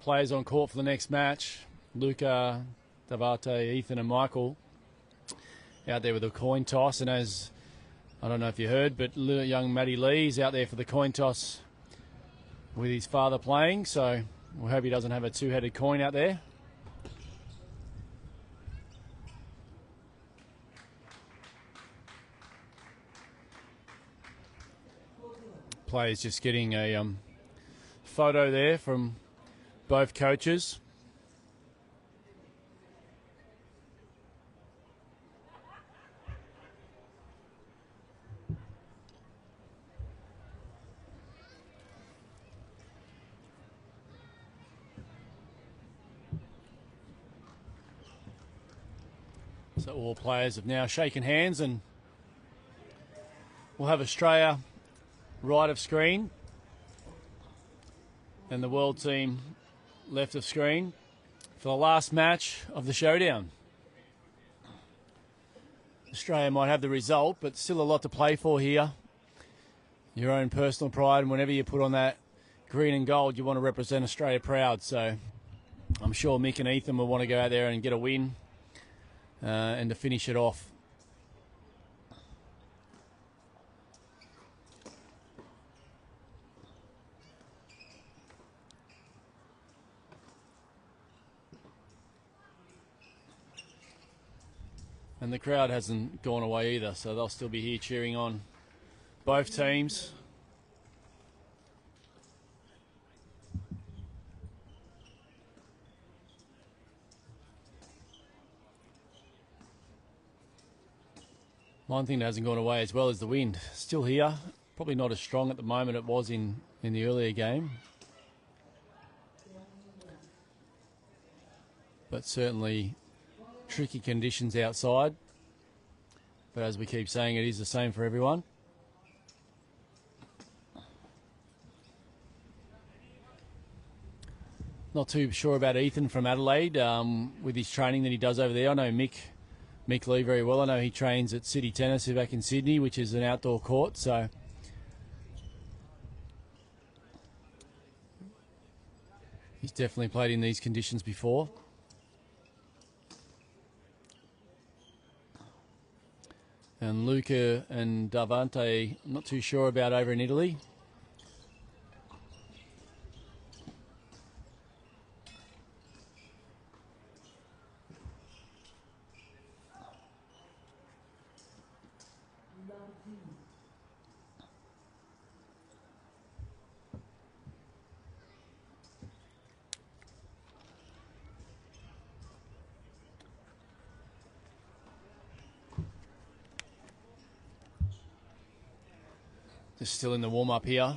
players on court for the next match. Luca, Davide, Ethan and Michael out there with a coin toss. And as, I don't know if you heard, but young Mick Leigh is out there for the coin toss with his father playing. So we hope he doesn't have a two-headed coin out there. Players just getting a photo there from both coaches. So all players have now shaken hands, and we'll have Australia right of screen and the world team left of screen for the last match of the showdown. Australia might have the result, but still a lot to play for here. Your own personal pride, and whenever you put on that green and gold, you want to represent Australia proud. So I'm sure Mick and Ethan will want to go out there and get a win and to finish it off. And the crowd hasn't gone away either, so they'll still be here cheering on both teams. One thing that hasn't gone away as well is the wind. Still here, probably not as strong at the moment it was in the earlier game. But certainly tricky conditions outside, but as we keep saying, it is the same for everyone. Not too sure about Ethan from Adelaide with his training that he does over there. I know Mick Leigh very well. I know he trains at City Tennis back in Sydney, which is an outdoor court, so he's definitely played in these conditions before. And Luca and Davide, I'm not too sure about over in Italy. Just still in the warm-up here.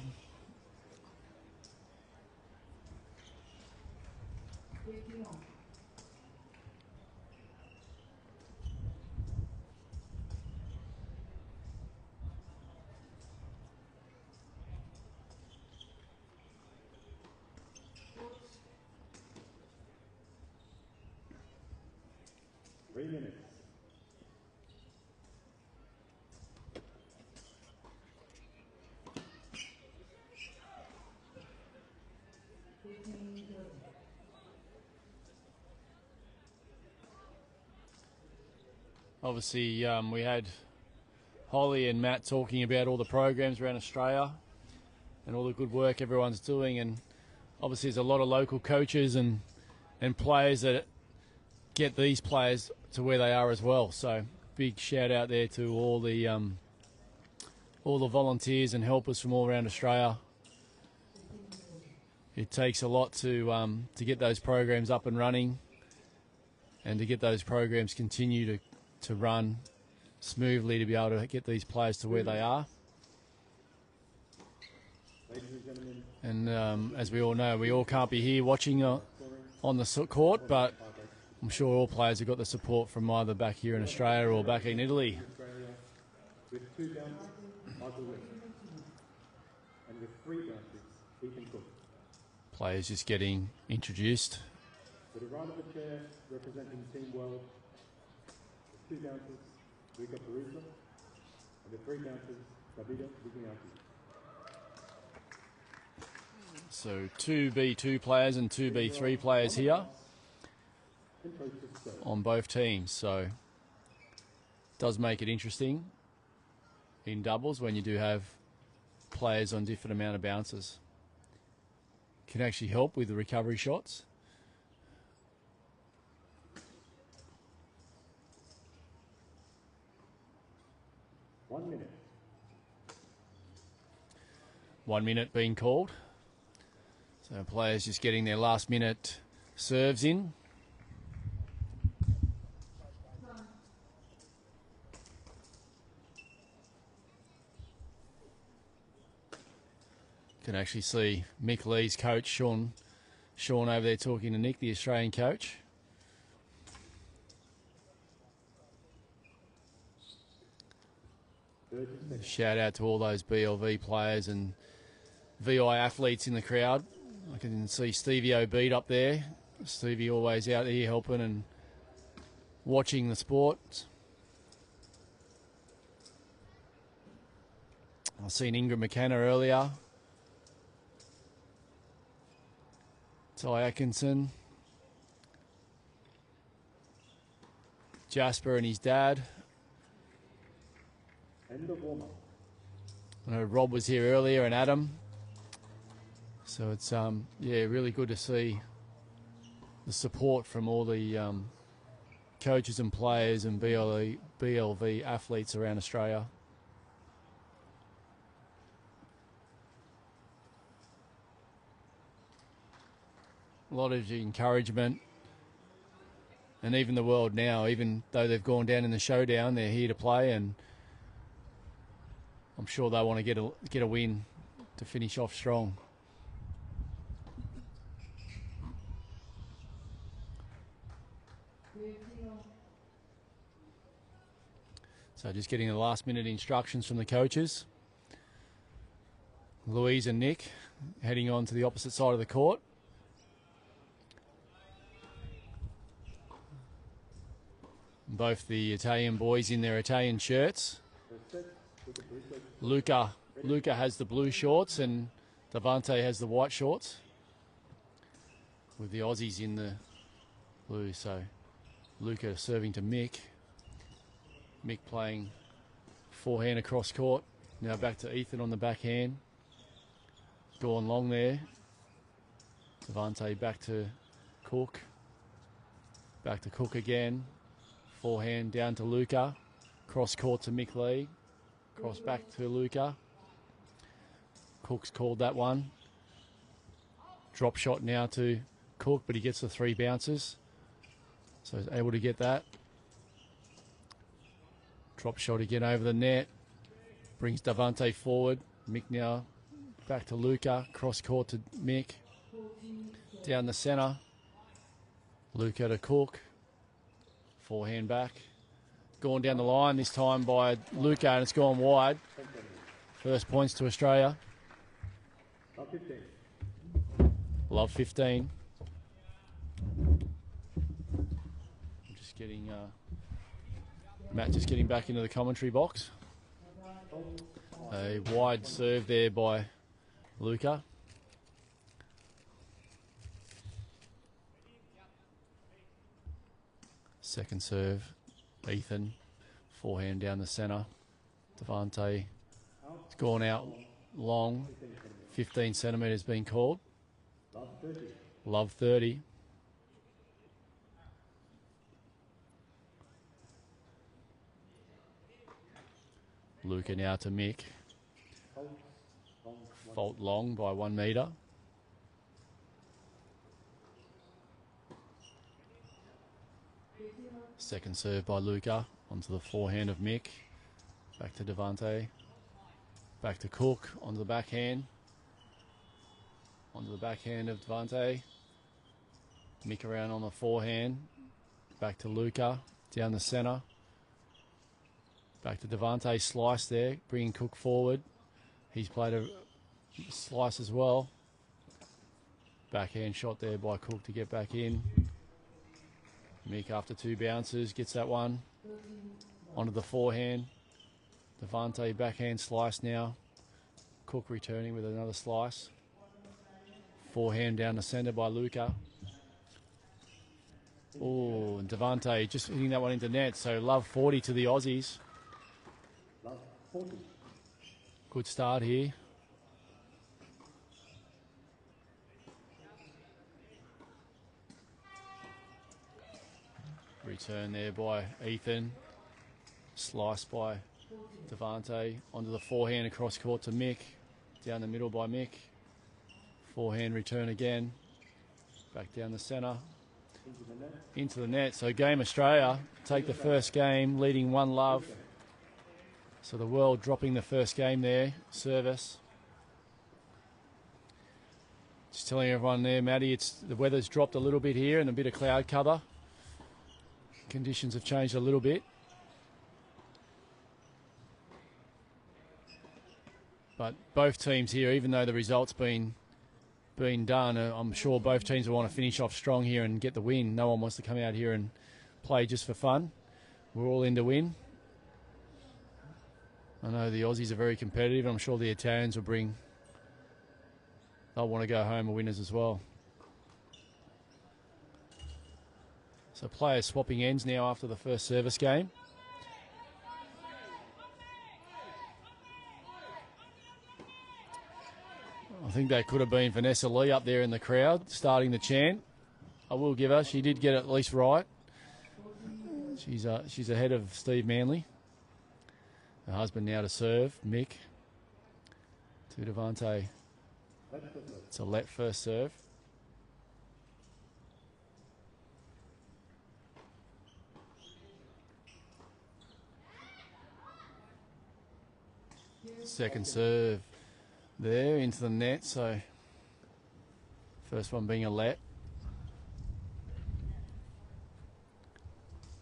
Obviously, we had Holly and Matt talking about all the programs around Australia and all the good work everyone's doing, and obviously there's a lot of local coaches and players that get these players to where they are as well. So big shout out there to all the volunteers and helpers from all around Australia. It takes a lot to get those programs up and running, and to get those programs continue to run smoothly, to be able to get these players to where they are. And as we all know, we all can't be here watching on the court, but I'm sure all players have got the support from either back here in Australia or back in Italy. Players just getting introduced. To the right of the chair, representing Team World, the 2 bouncers, Luca Peruzzo, and the 3 bouncers, Davide Viglianti. So 2 B2 players and 2 B3 players here on both teams. So does make it interesting in doubles when you do have players on different amount of bounces. Can actually help with the recovery shots. One minute. 1 minute being called. So players just getting their last minute serves in. Can actually see Mick Leigh's coach, Sean over there talking to Nick, the Australian coach. Shout out to all those BLV players and VI athletes in the crowd. I can see Stevie O'Beat up there. Stevie always out here helping and watching the sport. I've seen Ingrid McKenna earlier. Ty Atkinson. Jasper and his dad. End of warm-up. I know Rob was here earlier and Adam. So it's yeah, really good to see the support from all the coaches and players and BLV athletes around Australia. A lot of encouragement. And even the world now, even though they've gone down in the showdown, they're here to play, and I'm sure they want to get a win to finish off strong. So just getting the last minute instructions from the coaches. Louise and Nick heading on to the opposite side of the court. Both the Italian boys in their Italian shirts. Luca has the blue shorts and Davide has the white shorts, with the Aussies in the blue. So Luca serving to Mick. Mick playing forehand across court. Now back to Ethan on the backhand. Going long there. Davide back to Cook. Back to Cook again. Forehand down to Luca. Cross court to Mick Leigh. Cross back to Luca. Cook's called that one. Drop shot now to Cook, but he gets the 3 bounces. So he's able to get that. Drop shot again over the net. Brings Davide forward. Mick now back to Luca. Cross court to Mick. Down the centre. Luca to Cook. Forehand back. Gone down the line this time by Luca, and it's gone wide. First points to Australia. Love 15. Love 15. Just getting Matt just getting back into the commentary box. A wide serve there by Luca. Second serve, Ethan. Forehand down the centre. Davide. It's gone out long. 15 centimetres being called. Love 30. Love 30. Luca now to Mick. Fault long by 1 metre. Second serve by Luca onto the forehand of Mick. Back to Davide. Back to Cook onto the backhand. Onto the backhand of Davide. Mick around on the forehand. Back to Luca. Down the centre. Back to Davide. Slice there. Bringing Cook forward. He's played a slice as well. Backhand shot there by Cook to get back in. Mick after 2 bounces gets that one. Onto the forehand. Davide backhand slice now. Cook returning with another slice. Forehand down the centre by Luca. Oh, and Davide just hitting that one into net. So love 40 to the Aussies. Love 40. Good start here. Return there by Ethan. Sliced by Davide. Onto the forehand across court to Mick. Down the middle by Mick. Forehand return again. Back down the centre. Into the net. So Game Australia take the first game, leading 1-love. So the world dropping the first game there. Service. Just telling everyone there, Maddie, the weather's dropped a little bit here and a bit of cloud cover. Conditions have changed a little bit. But both teams here, even though the result's been done, I'm sure both teams will want to finish off strong here and get the win. No one wants to come out here and play just for fun. We're all in to win. I know the Aussies are very competitive. I'm sure the Italians they'll want to go home winners as well. So players swapping ends now after the first service game. I think that could have been Vanessa Leigh up there in the crowd starting the chant. I will give her. She did get it at least right. She's ahead of Steve Manley. Her husband now to serve, Mick. To Davide. It's a let first serve. Second serve there into the net, so first one being a let.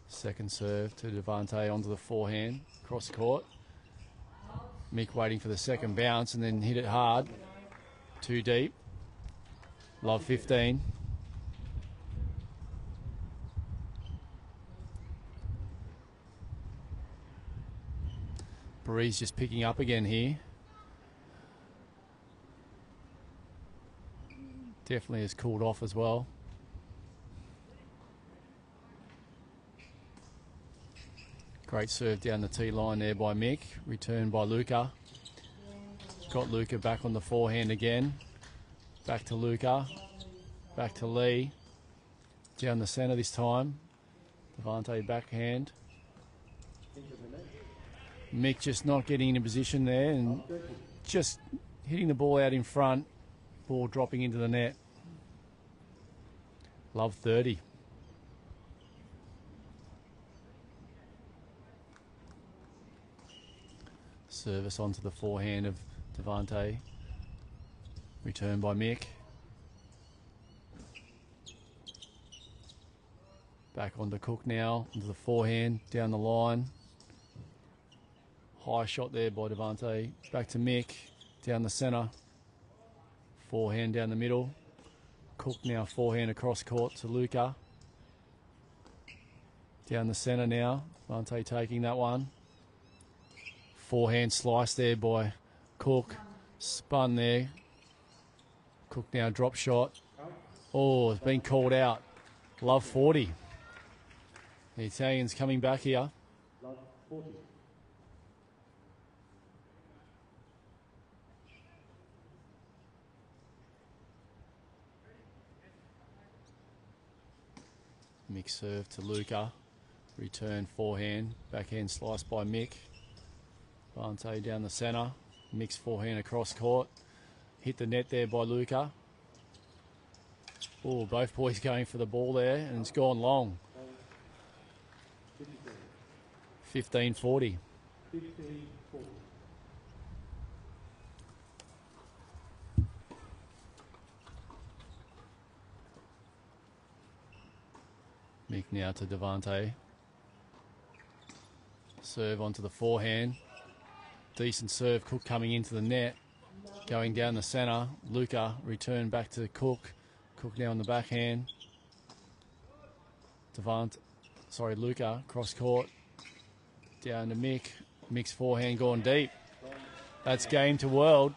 Second serve to Davide onto the forehand, cross court. Mick waiting for the second bounce and then hit it hard. Too deep. Love 15. Breeze just picking up again here. Definitely has cooled off as well. Great serve down the tee line there by Mick. Return by Luca. Got Luca back on the forehand again. Back to Luca. Back to Leigh. Down the centre this time. Davide backhand. Mick just not getting into position there and just hitting the ball out in front. Ball dropping into the net. Love 30. Service onto the forehand of Davide. Return by Mick. Back onto Cook now. Into the forehand. Down the line. High shot there by Davide. Back to Mick. Down the centre. Forehand down the middle. Cook now forehand across court to Luca. Down the centre now. Davide taking that one. Forehand slice there by Cook. Spun there. Cook now drop shot. Oh, it's been called out. Love 40. The Italians coming back here. Love 40. Mick serve to Luca. Return forehand. Backhand slice by Mick. Davide down the centre. Mick's forehand across court. Hit the net there by Luca. Oh, both boys going for the ball there, and it's gone long. 15-40. 15-40. Mick now to Davide. Serve onto the forehand. Decent serve. Cook coming into the net. Going down the centre. Luca return back to Cook. Cook now on the backhand. Luca cross court. Down to Mick. Mick's forehand going deep. That's game to world.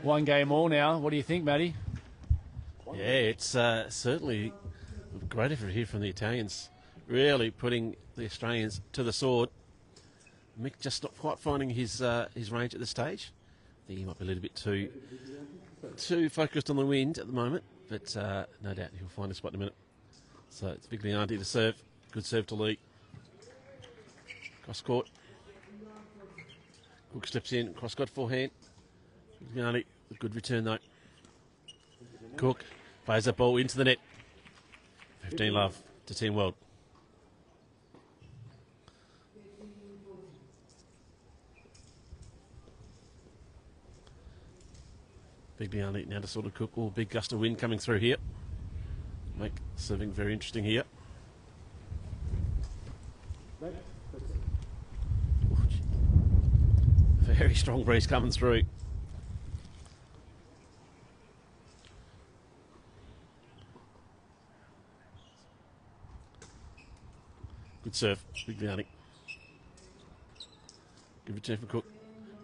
One game all now. What do you think, Matty? Yeah, it's certainly a great effort here from the Italians, really putting the Australians to the sword. Mick just not quite finding his range at this stage. I think he might be a little bit too focused on the wind at the moment, but no doubt he'll find a spot in a minute. So it's Viglianti to serve. Good serve to Leigh. Cross court. Cook steps in. Cross court forehand. Viglianti, a good return though. Cook plays that ball into the net. 15 love to Team World. Viglianti now to sort of Cook. Oh, big gust of wind coming through here. Make serving very interesting here. Very strong breeze coming through. Good serve, Viglianti. Good return from Cook.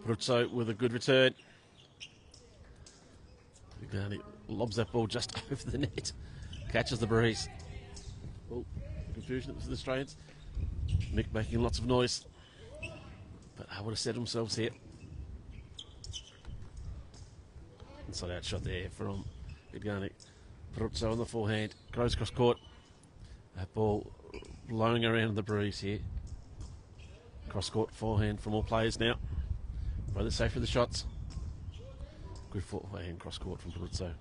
Peruzzo with a good return. Viglianti lobs that ball just over the net. Catches the breeze. Oh, confusion for the Australians. Mick making lots of noise. But they would have set themselves here. Inside out shot there from Viglianti. Peruzzo on the forehand. Goes across court. That ball blowing around in the breeze here. Cross court forehand from all players now. Both safe for the shots. Good forehand cross court from Peruzzo.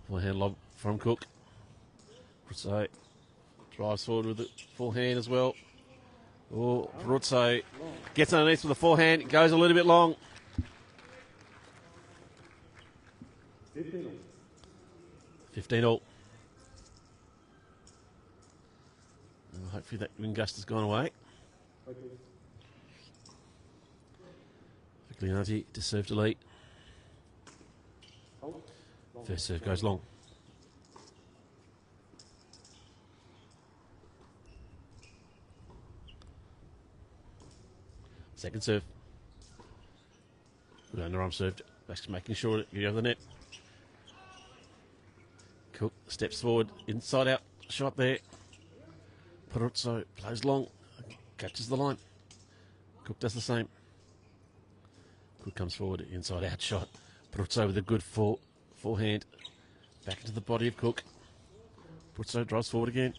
Forehand lob from Cook. Peruzzo drives forward with the forehand as well. Oh, Peruzzo gets underneath with the forehand. Goes a little bit long. 15 all. Hopefully that wind gust has gone away. Viglianti to serve to Leigh. First serve goes long. Second serve. Good underarm served. Just making sure that you have the net. Cook steps forward. Inside out shot there. Peruzzo plays long. Catches the line. Cook does the same. Cook comes forward. Inside out shot. Peruzzo with a good forehand. Back into the body of Cook. Peruzzo drives forward again.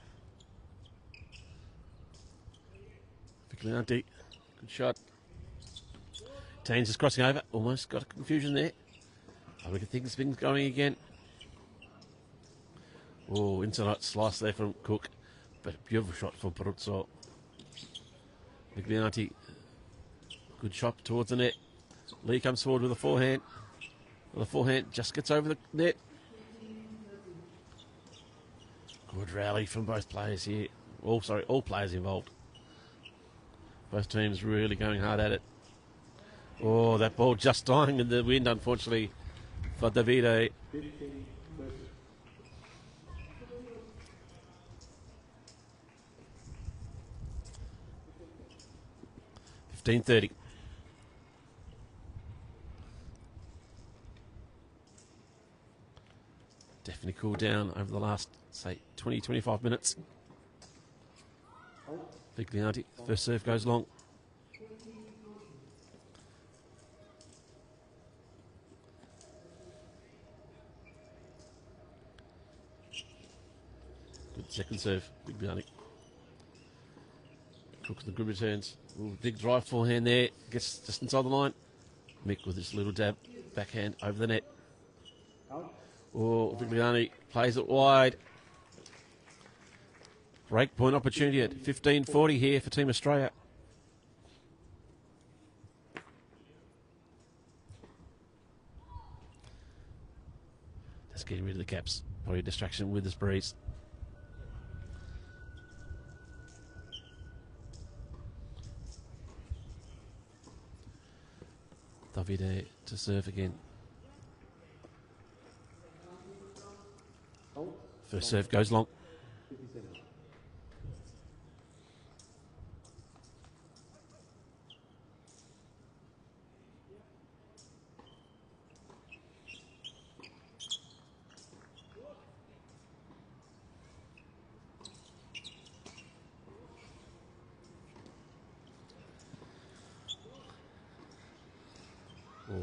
Viglianti. Good shot. Taines is crossing over. Almost got a confusion there. I look at things going again. Oh, inside out slice there from Cook. But a beautiful shot from Peruzzo. Viglianti. Good shot towards the net. Leigh comes forward with a forehand. The forehand just gets over the net. Good rally from both players here. All players involved. Both teams really going hard at it. Oh, that ball just dying in the wind, unfortunately, for Davide. 15:30. Definitely cooled down over the last, say, 20-25 minutes. Viglianti, first serve goes long. Good second serve, Viglianti. Cook with the good returns. Ooh, big drive forehand there. Gets just inside the line. Mick with this little dab backhand over the net. Oh, Viglianti plays it wide. Break point opportunity at 15:40 here for Team Australia. Just getting rid of the caps. Probably a distraction with this breeze. Davide to serve again. First serve goes long.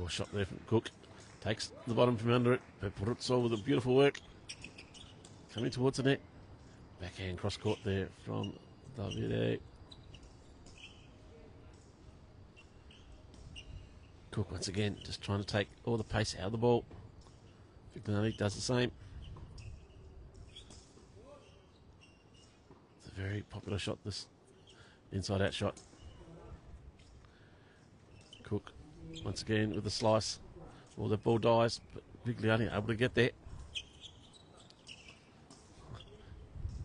Poor shot there from Cook. Takes the bottom from under it. But Peruzzo with a beautiful work. Coming towards the net. Backhand cross court there from Davide. Cook once again just trying to take all the pace out of the ball. Viglianti does the same. It's a very popular shot, this inside out shot. Cook once again with the slice. Well, the ball dies, but Viglianti able to get there.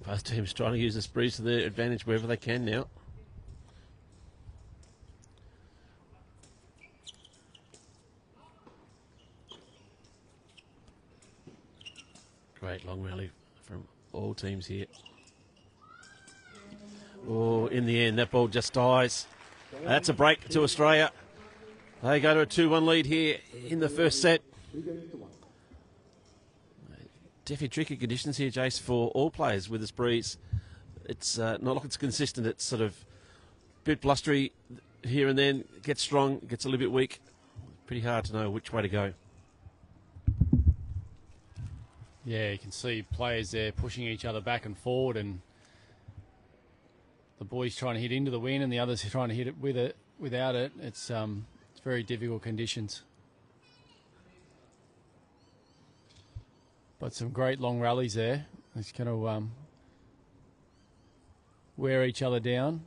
Both teams trying to use this breeze to their advantage wherever they can now. Great long rally from all teams here. Oh, in the end, that ball just dies. That's a break to Australia. They go to a 2-1 lead here in the first set. Definitely tricky conditions here, Jace, for all players with this breeze. It's not like it's consistent. It's sort of a bit blustery here and then. It gets strong, gets a little bit weak. Pretty hard to know which way to go. Yeah, you can see players there pushing each other back and forward, and the boys trying to hit into the wind and the others trying to hit it without it. It's very difficult conditions. But some great long rallies there. It's going to wear each other down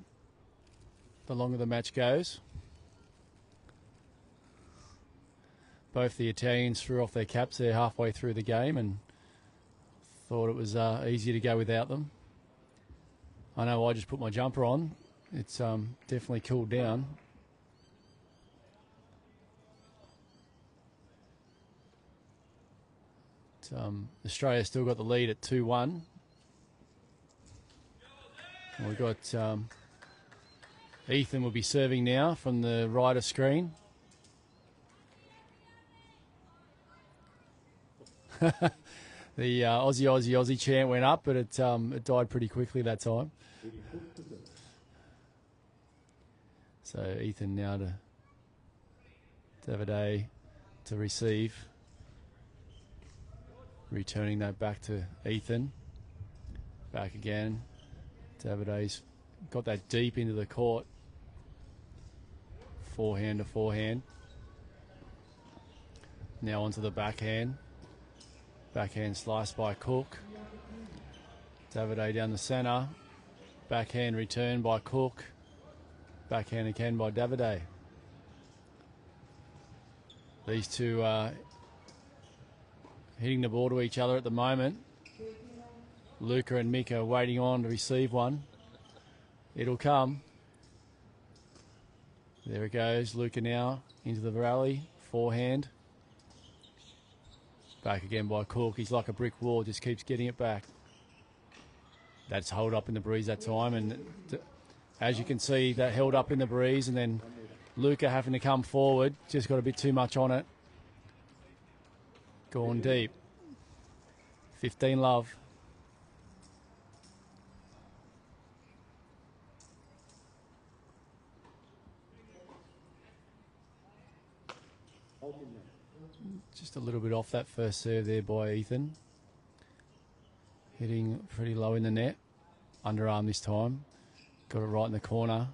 the longer the match goes. Both the Italians threw off their caps there halfway through the game and thought it was easier to go without them. I know I just put my jumper on. It's definitely cooled down. Australia still got the lead at 2-1. We've got Ethan will be serving now from the right of screen. The Aussie chant went up, but it died pretty quickly that time. So Ethan now to Davide to receive. Returning that back to Ethan. Back again. Davide's got that deep into the court. Forehand to forehand. Now onto the backhand. Backhand slice by Cook. Davide down the centre. Backhand return by Cook. Backhand again by Davide. These two are hitting the ball to each other at the moment. Luca and Mick are waiting on to receive one. It'll come. There it goes. Luca now into the rally. Forehand. Back again by Cook. He's like a brick wall, just keeps getting it back. That's held up in the breeze that time, and as you can see, that held up in the breeze, and then Luca having to come forward, just got a bit too much on it. Gone deep. 15 love. Just a little bit off that first serve there by Ethan. Hitting pretty low in the net. Underarm this time. Got it right in the corner.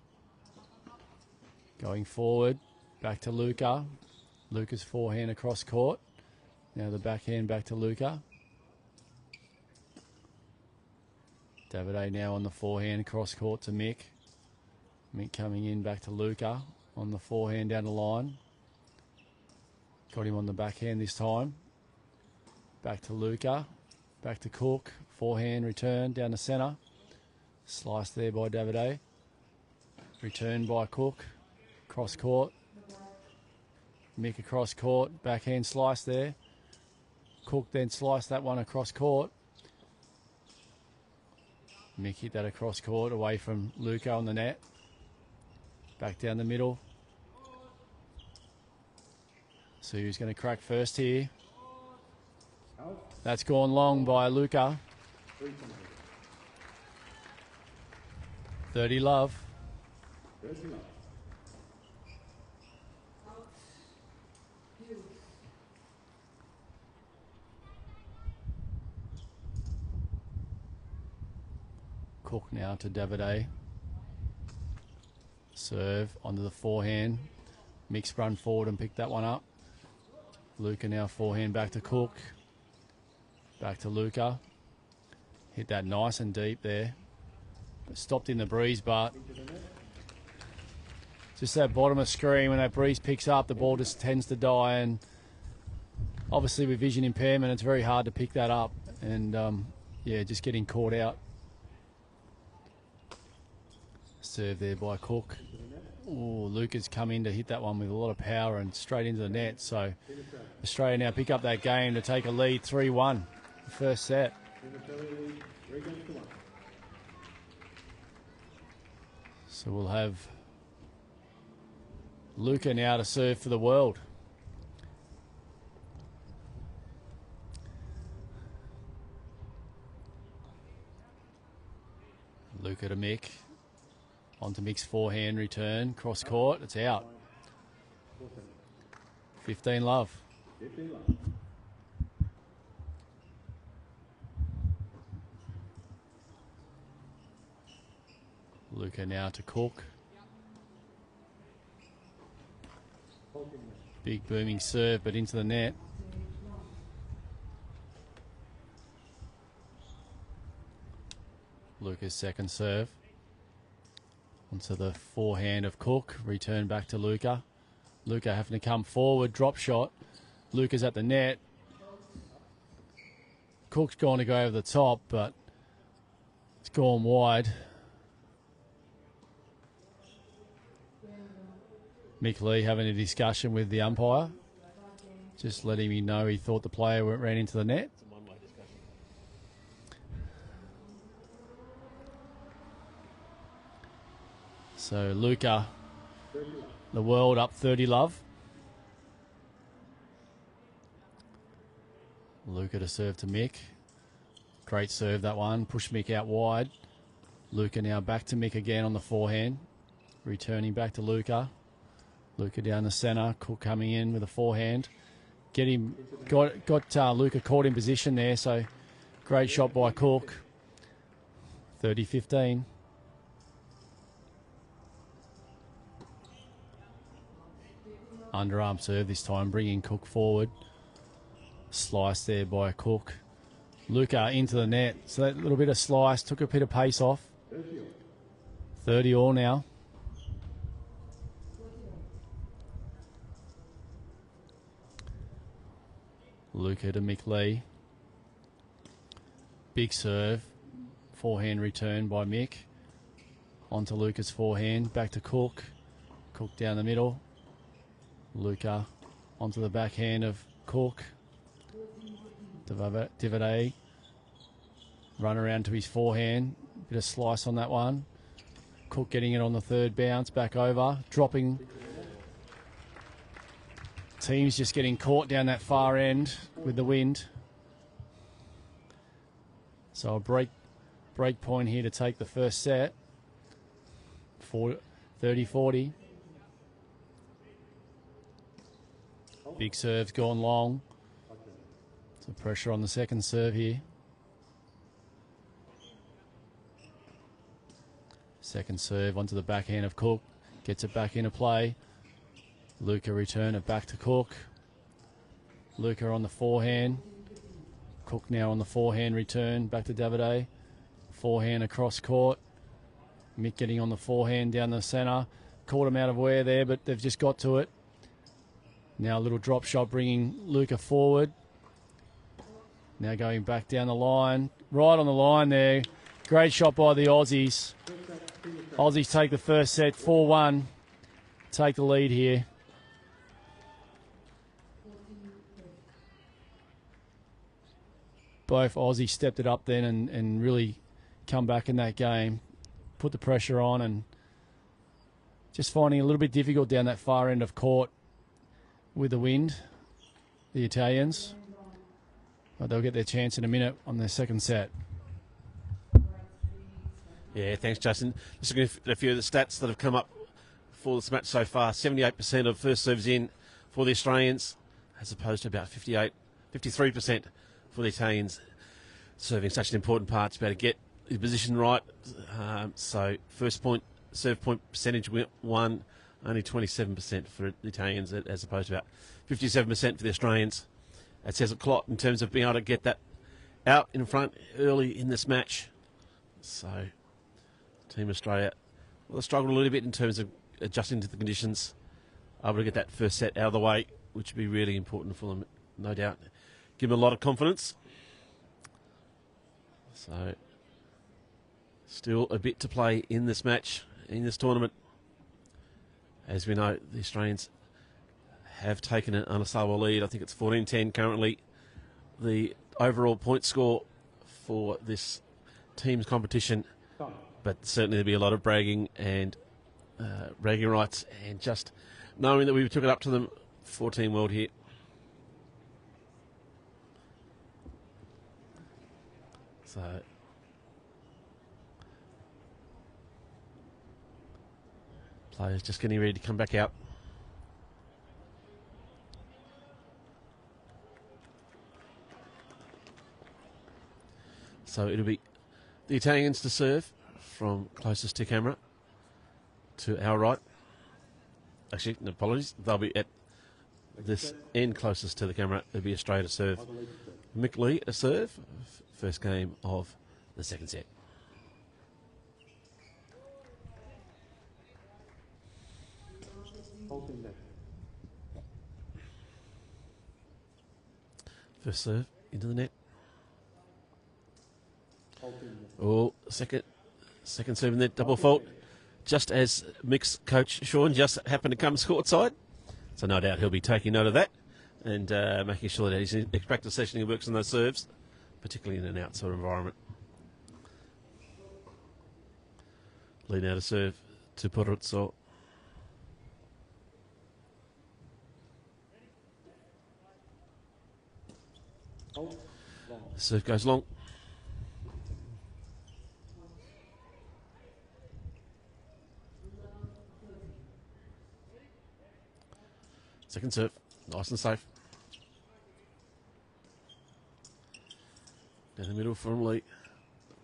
Going forward. Back to Luca. Luca's forehand across court. Now the backhand back to Luca. Davide now on the forehand cross court to Mick. Mick coming in back to Luca on the forehand down the line. Got him on the backhand this time. Back to Luca. Back to Cook. Forehand return down the centre. Slice there by Davide. Return by Cook. Cross court. Mick across court. Backhand slice there. Cook then sliced that one across court. Mick hit that across court away from Luca on the net. Back down the middle. So who's going to crack first here? That's gone long by Luca. 30 love. Cook now to Davide. Serve onto the forehand. Mick's run forward and pick that one up. Luca now forehand back to Cook. Back to Luca. Hit that nice and deep there. Stopped in the breeze, but just that bottom of screen, when that breeze picks up, the ball just tends to die. And obviously with vision impairment, it's very hard to pick that up. And yeah, just getting caught out. Serve there by Cook. Oh, Luca's come in to hit that one with a lot of power and straight into the net. So Australia now pick up that game to take a lead 3-1. The first set. So we'll have Luca now to serve for the world. Luca to Mick. On to Mick's forehand return. Cross court. It's out. 15 love. Luca now to Cook. Big booming serve, but into the net. Luca's second serve. Onto the forehand of Cook. Return back to Luca. Luca having to come forward. Drop shot. Luca's at the net. Cook's gone to go over the top, but it's gone wide. Mick Leigh having a discussion with the umpire. Just letting me know he thought the player ran into the net. So Luca, the world up 30 love. Luca to serve to Mick. Great serve that one. Push Mick out wide. Luca now back to Mick again on the forehand. Returning back to Luca. Luca down the centre. Cook coming in with a forehand. Got Luca caught in position there. So great shot by Cook. 30-15. Underarm serve this time, bringing Cook forward. Slice there by Cook. Luca into the net. So that little bit of slice took a bit of pace off. 30 all now. Luca to Mick Leigh. Big serve. Forehand return by Mick. Onto Luca's forehand. Back to Cook. Cook down the middle. Luca onto the backhand of Cook. Davide. Run around to his forehand. Bit of slice on that one. Cook getting it on the third bounce. Back over. Dropping. Team's just getting caught down that far end with the wind. So a break point here to take the first set. 30-40. Big serve's gone long. Some pressure on the second serve here. Second serve onto the backhand of Cook. Gets it back into play. Luca return it back to Cook. Luca on the forehand. Cook now on the forehand return. Back to Davide. Forehand across court. Mick getting on the forehand down the centre. Caught him out of wear there, but they've just got to it. Now a little drop shot bringing Luca forward. Now going back down the line. Right on the line there. Great shot by the Aussies. Aussies take the first set 4-1. Take the lead here. Both Aussies stepped it up then and really come back in that game. Put the pressure on and just finding it a little bit difficult down that far end of court. With the wind, the Italians. But they'll get their chance in a minute on their second set. Yeah, thanks, Justin. Just looking at a few of the stats that have come up for this match so far. 78% of first serves in for the Australians, as opposed to about 53% for the Italians. Serving such an important part to be able to get his position right. So first point, serve point percentage won, only 27% for the Italians as opposed to about 57% for the Australians. That says a lot in terms of being able to get that out in front early in this match. So Team Australia, well, they struggled a little bit in terms of adjusting to the conditions, able to get that first set out of the way, which would be really important for them, no doubt. Give them a lot of confidence. So, still a bit to play in this match, in this tournament. As we know, the Australians have taken an unassailable lead. I think it's 14-10 currently. The overall point score for this team's competition, but certainly there'll be a lot of bragging and bragging rights, and just knowing that we took it up to them. 14 world here. So players just getting ready to come back out. So it'll be the Italians to serve from closest to camera to our right. Actually, no, apologies. They'll be at this end closest to the camera. It'll be Australia to serve. Mick Leigh to serve. First game of the second set. First serve into the net. Oh, second serve in the double fault. Just as Mick's coach Sean just happened to come courtside. So no doubt he'll be taking note of that and making sure that his practice session works on those serves, particularly in an outside environment. Leigh now to serve to Peruzzo. The serve goes long. Second serve, nice and safe. Down the middle from Leigh.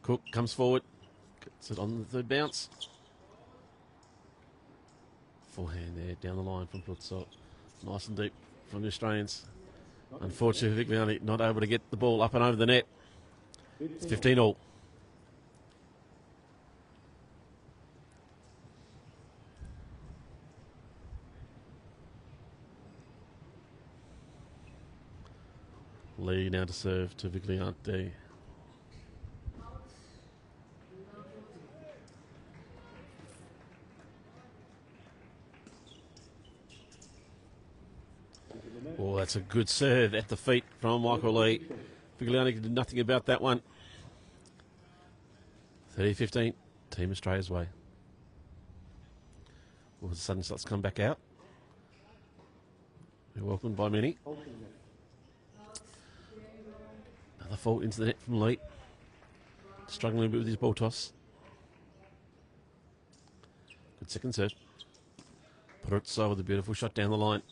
Cook comes forward, gets it on the third bounce. Forehand there, down the line from Peruzzo. Nice and deep from the Australians. Unfortunately, Viglianti not able to get the ball up and over the net. It's 15-all. Leigh now to serve to Viglianti. Oh, that's a good serve at the feet from Michael Leigh. Viglianti did nothing about that one. 30-15, Team Australia's way. All of a sudden, starts to come back out. You're welcomed by many. Another fault into the net from Leigh. Struggling a bit with his ball toss. Good second serve. Peruzzo with a beautiful shot down the line.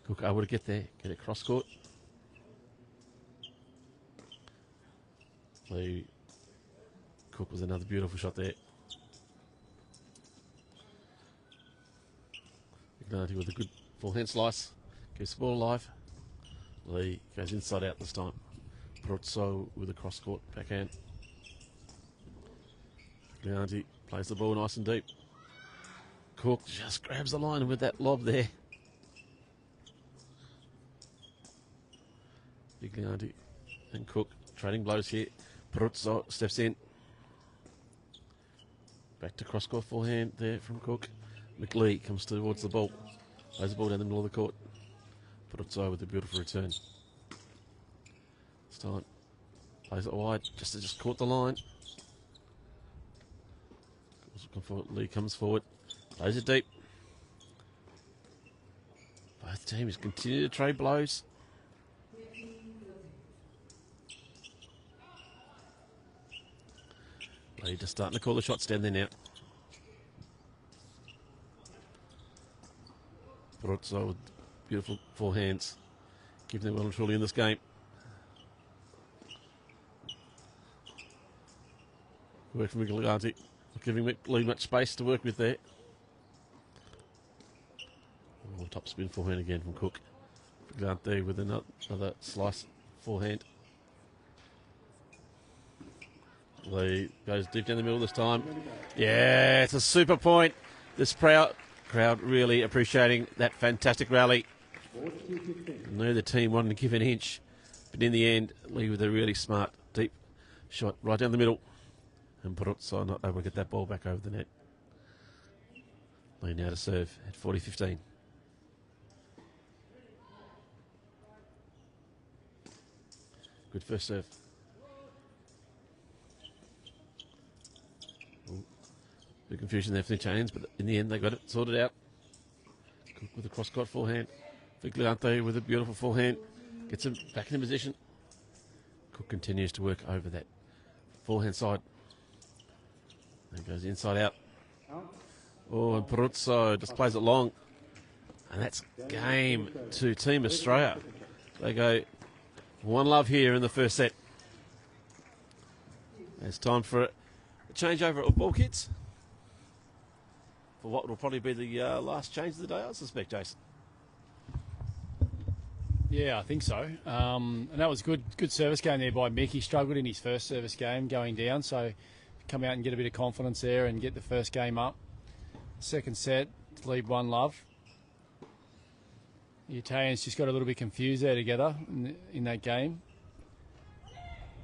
Cook able to get there, get it cross court. Leigh. Cook with another beautiful shot there. Viglianti with a good forehand slice. Keeps the ball alive. Leigh goes inside out this time. Peruzzo with a cross court backhand. Viglianti plays the ball nice and deep. Cook just grabs the line with that lob there. Viglianti and Cook trading blows here. Peruzzo steps in. Back to cross court forehand there from Cook. Mick Leigh comes towards the ball. Plays the ball down the middle of the court. Peruzzo with a beautiful return. This time plays it wide just caught the line. Leigh comes forward. Plays it deep. Both teams continue to trade blows. Leigh just starting to call the shots down there now. Peruzzo with beautiful forehands. Keeping them well and truly in this game. Work from Viglianti. Giving Mick Leigh much space to work with there. Oh, top spin forehand again from Cook. Viglianti with another slice forehand. Leigh goes deep down the middle this time. Yeah, it's a super point. This crowd really appreciating that fantastic rally. I know the team wanted to give an inch, but in the end, Leigh with a really smart, deep shot right down the middle. And Peruzzo not able to get that ball back over the net. Leigh now to serve at 40-15. Good first serve. Bit of confusion there for the chains, but in the end they got it sorted out. Cook with a cross-court forehand. Viglianti with a beautiful forehand. Gets him back in position. Cook continues to work over that forehand side. There goes inside out. Oh, and Peruzzo just plays it long. And that's game to Team Australia. They go 1-love here in the first set. It's time for a changeover of ball kits. For what will probably be the last change of the day, I suspect, Jason. Yeah, I think so. And that was good service game there by Mick. He struggled in his first service game going down, so come out and get a bit of confidence there and get the first game up. Second set, lead 1-love. The Italians just got a little bit confused there together in that game.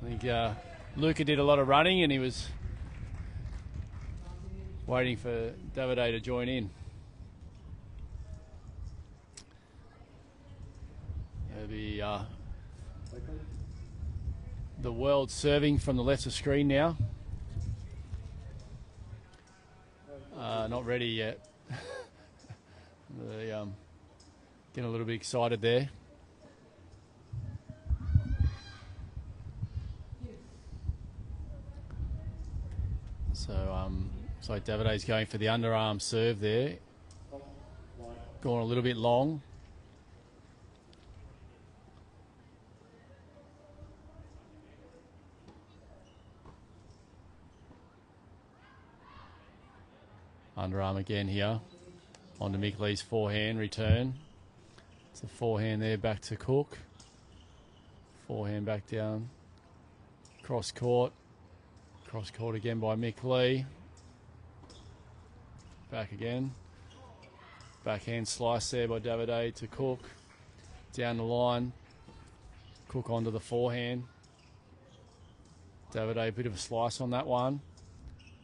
I think Luca did a lot of running and he was waiting for Davide to join in. There'll be the world serving from the left of screen now. Not ready yet. They getting a little bit excited there. So Davide's going for the underarm serve there. Going a little bit long. Underarm again here. On to Mick Leigh's forehand return. It's a forehand there back to Cook. Forehand back down. Cross court. Cross court again by Mick Leigh. Back again. Backhand slice there by Davide to Cook. Down the line. Cook onto the forehand. Davide, a bit of a slice on that one.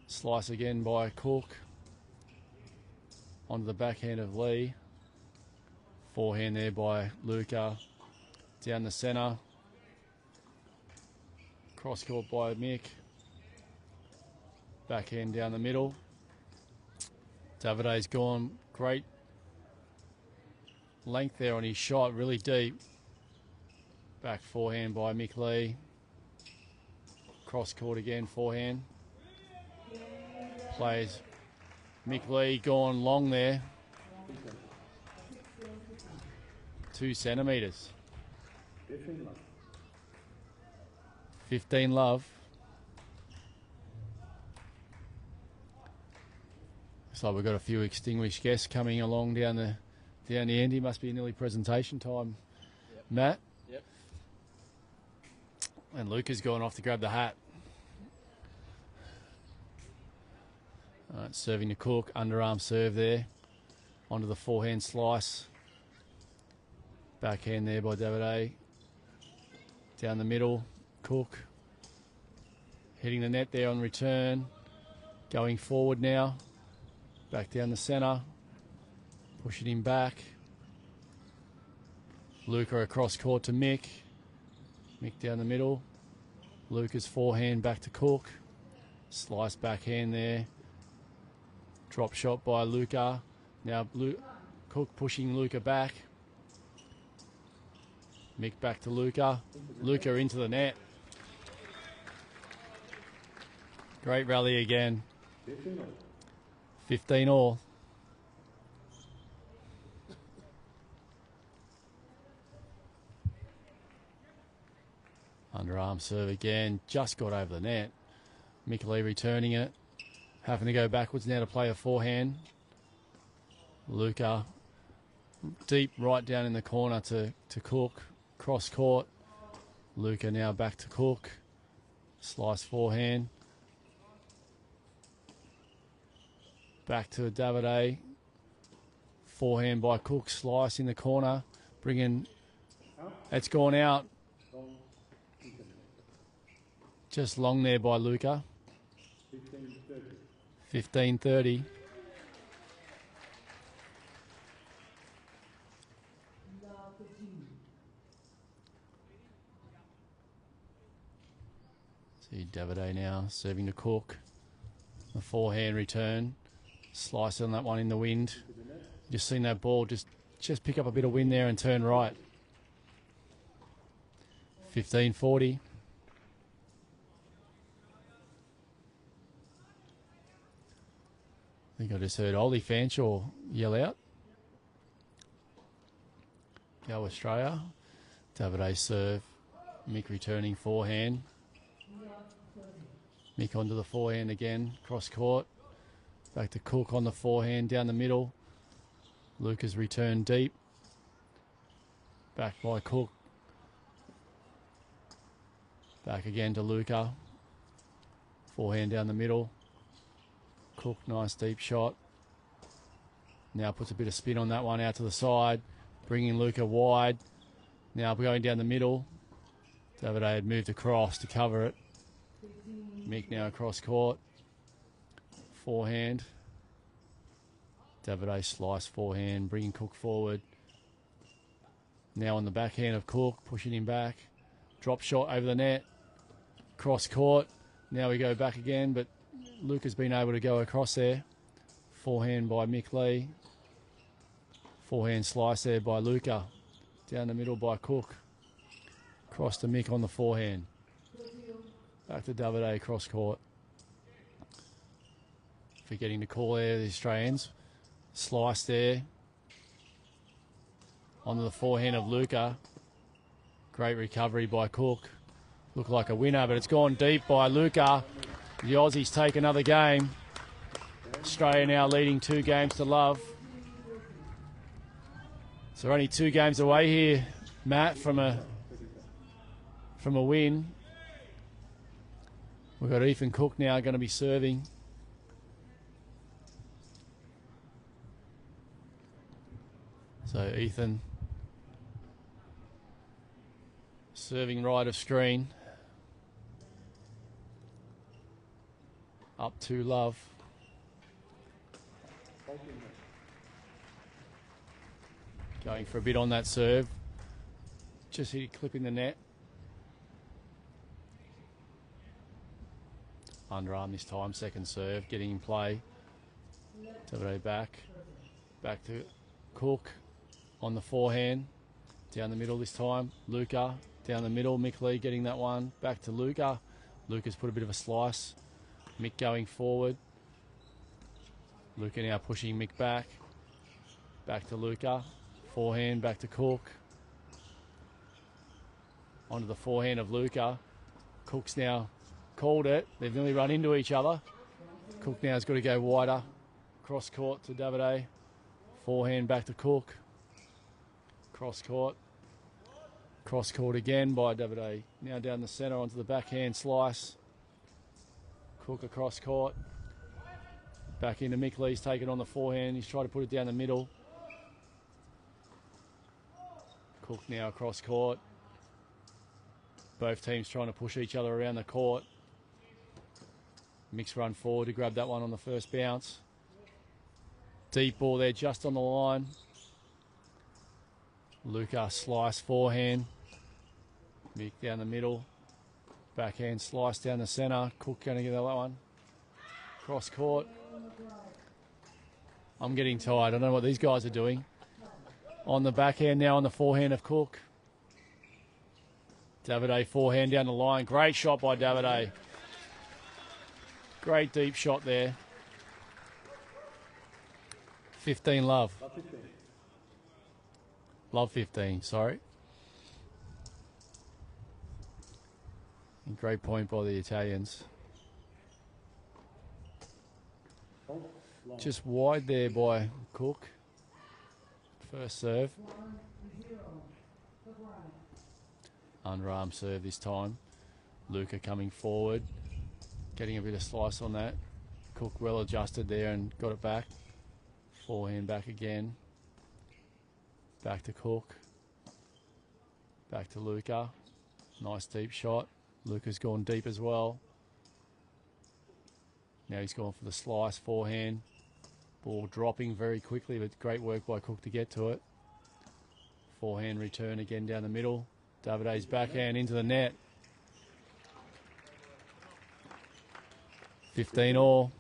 Slice again by Cook. Onto the backhand of Leigh. Forehand there by Luca. Down the centre. Cross court by Mick. Backhand down the middle. Davide's gone great length there on his shot, really deep. Back forehand by Mick Leigh. Cross court again, forehand. Plays Mick Leigh gone long there. 2 centimetres. 15-love. Looks like we've got a few extinguished guests coming along down the end. He must be nearly presentation time, yep. Matt. Yep. And Luca's gone off to grab the hat. All right, serving to Cook, underarm serve there. Onto the forehand slice. Backhand there by Davide. Down the middle, Cook. Hitting the net there on return. Going forward now. Back down the centre. Pushing him back. Luca across court to Mick. Mick down the middle. Luca's forehand back to Cook. Slice backhand there. Drop shot by Luca. Now Cook pushing Luca back. Mick back to Luca. Luca into the net. Great rally again. 15 all. Underarm serve again. Just got over the net. Mick Leigh returning it. Having to go backwards now to play a forehand. Luca deep right down in the corner to Cook. Cross court. Luca now back to Cook. Slice forehand. Back to Davide. Forehand by Cook. Slice in the corner. Bringing... It's gone out. Just long there by Luca. 15-30. See Davide now serving to Cook. The forehand return. Slice on that one in the wind. Just seen that ball just pick up a bit of wind there and turn right. 15-40. I think I just heard Ollie Fanshaw yell out. Go Australia. Davide serve. Mick returning forehand. Mick onto the forehand again. Cross court. Back to Cook on the forehand down the middle. Luca's return deep. Back by Cook. Back again to Luca. Forehand down the middle. Cook, nice deep shot. Now puts a bit of spin on that one out to the side. Bringing Luca wide. Now going down the middle. Davide had moved across to cover it. Mick now across court. Forehand. Davide slice forehand, bringing Cook forward. Now on the backhand of Cook, pushing him back. Drop shot over the net. Cross court. Now we go back again, but Luca's been able to go across there. Forehand by Mick Leigh. Forehand slice there by Luca. Down the middle by Cook. Cross to Mick on the forehand. Back to Davide cross court. Forgetting to call there the Australians. Slice there. Onto the forehand of Luca. Great recovery by Cook. Looked like a winner, but it's gone deep by Luca. The Aussies take another game. Australia now leading 2-0. So we're only 2 games away here, Matt, from a win. We've got Ethan Cook now going to be serving. So Ethan serving right of screen. Up to Love. Going for a bit on that serve. Just hit a clip in the net. Underarm this time, second serve, getting in play. Davide back. Back to Cook on the forehand. Down the middle this time. Luca down the middle. Mick Leigh getting that one. Back to Luca. Luca's put a bit of a slice. Mick going forward. Luca now pushing Mick back. Back to Luca. Forehand back to Cook. Onto the forehand of Luca. Cook's now called it. They've nearly run into each other. Cook now has got to go wider. Cross court to Davide. Forehand back to Cook. Cross court. Cross court again by Davide. Now down the centre onto the backhand slice. Cook across court. Back into Mick Leigh's taken on the forehand. He's tried to put it down the middle. Cook now across court. Both teams trying to push each other around the court. Mick's run forward to grab that one on the first bounce. Deep ball there just on the line. Luca slice forehand. Mick down the middle. Backhand slice down the centre. Cook going to get that one. Cross court. I'm getting tired. I don't know what these guys are doing. On the backhand now on the forehand of Cook. Davide forehand down the line. Great shot by Davide. Great deep shot there. 15 Love. Love 15, sorry. And great point by the Italians. Just wide there by Cook. First serve. Underarm serve this time. Luca coming forward. Getting a bit of slice on that. Cook well adjusted there and got it back. Forehand back again. Back to Cook. Back to Luca. Nice deep shot. Luca's gone deep as well. Now he's gone for the slice forehand. Ball dropping very quickly, but great work by Cook to get to it. Forehand return again down the middle. Davide's backhand into the net. 15 all.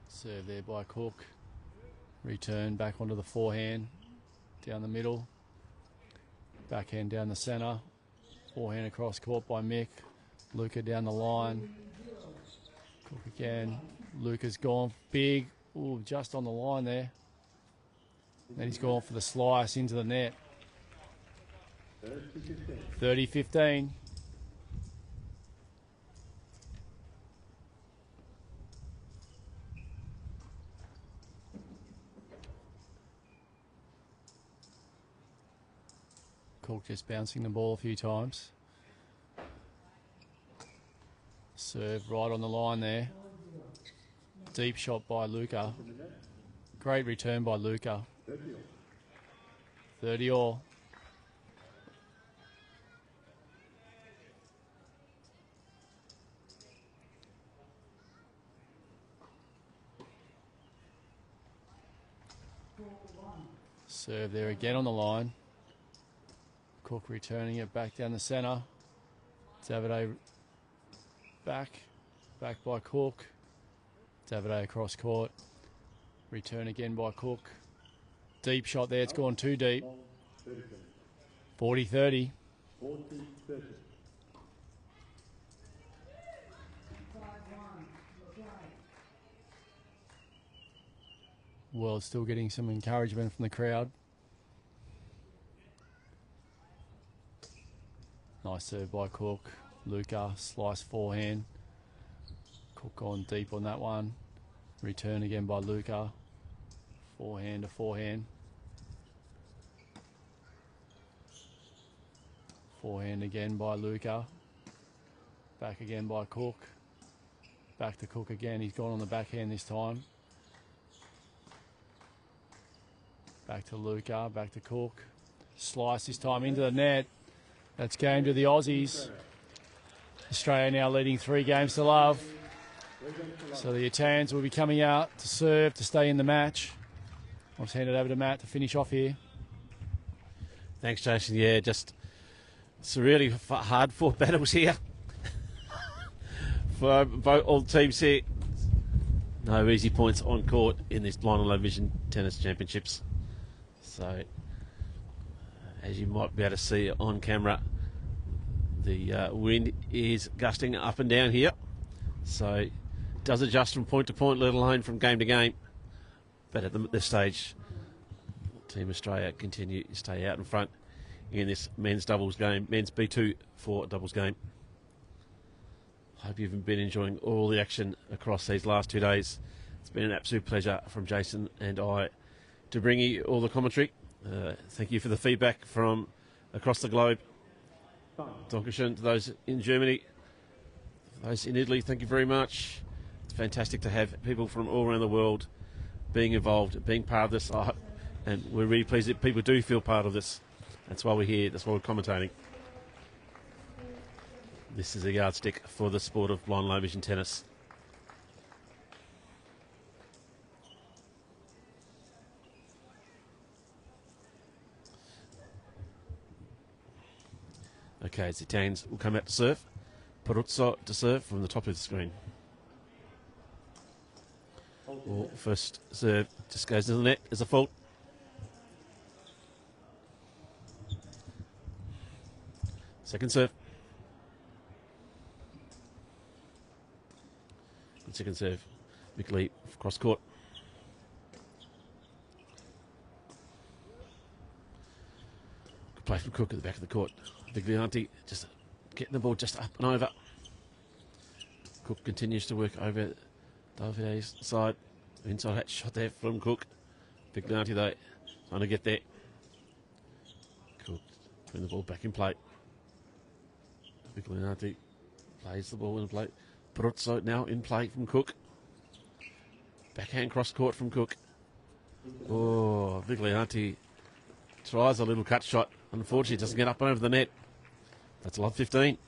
Serve there by Cook. Return back onto the forehand. Down the middle. Backhand down the centre. Forehand across court by Mick. Luca down the line. Cook again. Luca's gone big. Ooh, just on the line there. Then he's gone for the slice into the net. 30-15. Cook just bouncing the ball a few times. Serve right on the line there. Deep shot by Luca. Great return by Luca. 30 all. Serve there again on the line. Cook returning it back down the centre. Davide back by Cook. Davide across court. Return again by Cook. Deep shot there, it's gone too deep. 40-30. Well, still getting some encouragement from the crowd. Nice serve by Cook. Luca, slice forehand. Cook gone deep on that one. Return again by Luca. Forehand to forehand. Forehand again by Luca. Back again by Cook. Back to Cook again. He's gone on the backhand this time. Back to Luca. Back to Cook. Slice this time into the net. That's game to the Aussies. Australia now leading 3 games to love. So the Italians will be coming out to serve to stay in the match. I'll just hand it over to Matt to finish off here. Thanks, Jason. Yeah, just it's really hard-fought battles here for both all teams here. No easy points on court in this Blind and Low Vision Tennis Championships. So, as you might be able to see on camera, the wind is gusting up and down here. So, it does adjust from point to point, let alone from game to game. But at this stage, Team Australia continue to stay out in front in this men's doubles game, men's B2-4 doubles game. Hope you've been enjoying all the action across these last 2 days. It's been an absolute pleasure from Jason and I to bring you all the commentary. Thank you for the feedback from across the globe. Dankeschön to those in Germany, those in Italy, thank you very much. It's fantastic to have people from all around the world being involved, being part of this, and we're really pleased that people do feel part of this. That's why we're here, that's why we're commentating. This is a yardstick for the sport of blind and low vision tennis. Okay, as the Italians will come out to serve. Peruzzo to serve from the top of the screen. Well, first serve just goes into the net as a fault. Second serve. Good second serve. Mick Leigh cross court. Play from Cook at the back of the court. Viglianti just getting the ball just up and over. Cook continues to work over Davide's side. Inside that shot there from Cook. Viglianti though trying to get there. Cook putting the ball back in play. Viglianti plays the ball in play. Peruzzo now in play from Cook. Backhand cross court from Cook. Oh, Viglianti tries a little cut shot. Unfortunately, it doesn't get up and over the net. That's a lot 15.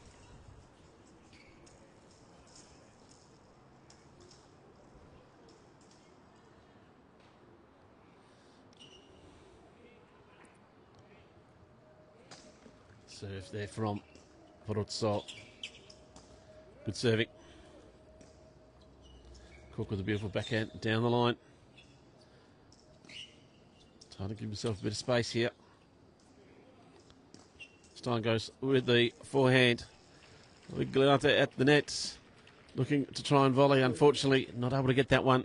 Serve there from Peruzzo. Good serving. Cook with a beautiful backhand down the line. Trying to give himself a bit of space here. Stein goes with the forehand. Viglianti at the net. Looking to try and volley. Unfortunately, not able to get that one.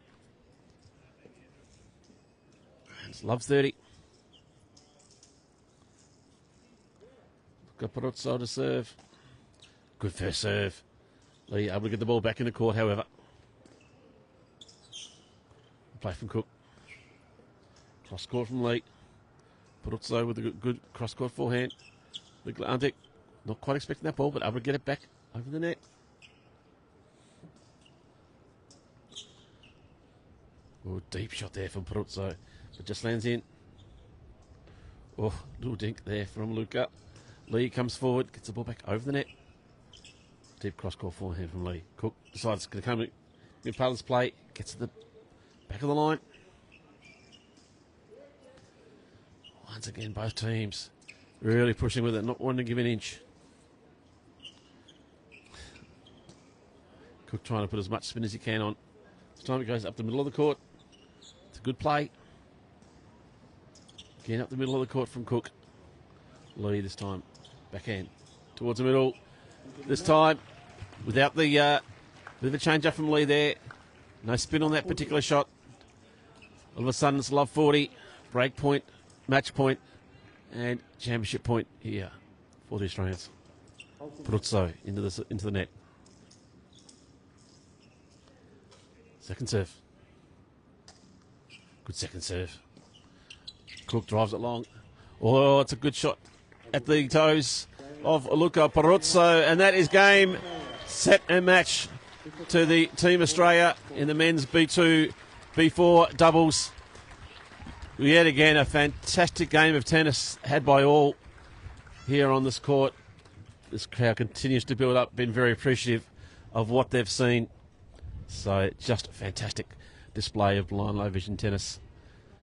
It's love 30. Got Peruzzo to serve. Good first serve. Leigh able to get the ball back in the court, however. Play from Cook. Cross court from Leigh. Peruzzo with a good cross court forehand. Viglianti not quite expecting that ball, but able to get it back over the net. Oh, deep shot there from Peruzzo, but just lands in. Oh, little dink there from Luca. Leigh comes forward, gets the ball back over the net. Deep cross court forehand from Leigh. Cook decides to come in part of this play, gets to the back of the line. Once again, both teams really pushing with it, not wanting to give an inch. Cook trying to put as much spin as he can on. This time it goes up the middle of the court. It's a good play. Again, up the middle of the court from Cook. Leigh this time, backhand towards the middle. This time, without the bit of a change up from Leigh there. No spin on that particular shot. All of a sudden, it's love 40, break point, match point, and championship point here for the Australians. Peruzzo into the net. Second serve. Good second serve. Cook drives it long. Oh, it's a good shot at the toes of Luca Peruzzo, and that is game, set and match to the Team Australia in the men's B2-4 doubles. Yet again, a fantastic game of tennis had by all here on this court. This crowd continues to build up, been very appreciative of what they've seen. So just a fantastic display of blind low vision tennis.